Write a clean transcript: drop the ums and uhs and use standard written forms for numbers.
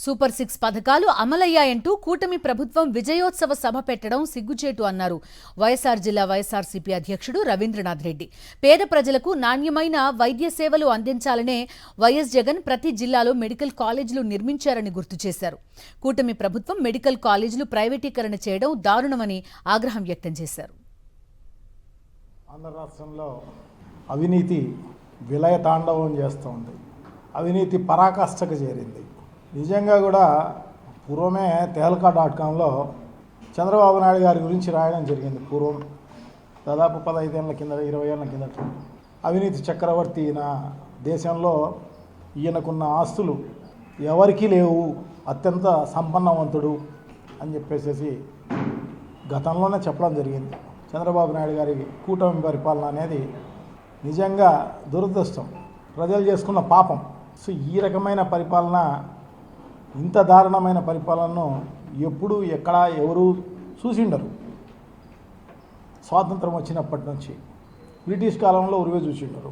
Super 6 పథకాలు అమలయ్యాయంటూ కూటమి ప్రభుత్వం విజయోత్సవ సభ పెట్టడం సిగ్గుచేటు అన్నారు వైఎస్ఆర్ జిల్లా వైఎస్ఆర్సీపీ అధ్యక్షుడు రవీంద్రనాథ్ రెడ్డి. పేద ప్రజలకు నాణ్యమైన వైద్య సేవలు అందించాలనే వైఎస్ జగన్ ప్రతి జిల్లాలో మెడికల్ కాలేజీలు నిర్మించారని గుర్తు చేశారు. కూటమి ప్రభుత్వం మెడికల్ కాలేజీలు ప్రైవేటీకరణ చేయడం దారుణమని ఆగ్రహం వ్యక్తం చేశారు. ఆంధ్ర రాష్ట్రంలో అవినీతి విలయ తాండవం చేస్తోంది. అవినీతి పరాకాష్ఠకు చేరింది. నిజంగా కూడా పూర్వమే తెహల్కా.comలో చంద్రబాబు నాయుడు గారి గురించి రాయడం జరిగింది. పూర్వం దాదాపు 15 ఏళ్ళ కింద 20 ఏళ్ళ కిందట అవినీతి చక్రవర్తి ఈయన, దేశంలో ఈయనకున్న ఆస్తులు ఎవరికీ లేవు, అత్యంత సంపన్నవంతుడు అని చెప్పేసి గతంలోనే చెప్పడం జరిగింది. చంద్రబాబు నాయుడు గారి కూటమి పరిపాలన అనేది నిజంగా దురదృష్టం, ప్రజలు చేసుకున్న పాపం. సో ఈ రకమైన పరిపాలన, ఇంత దారుణమైన పరిపాలనను ఎప్పుడు ఎక్కడ ఎవరు చూసిండరు. స్వాతంత్రం వచ్చినప్పటి నుంచి బ్రిటిష్ కాలంలో ఉరివే చూసిండరు.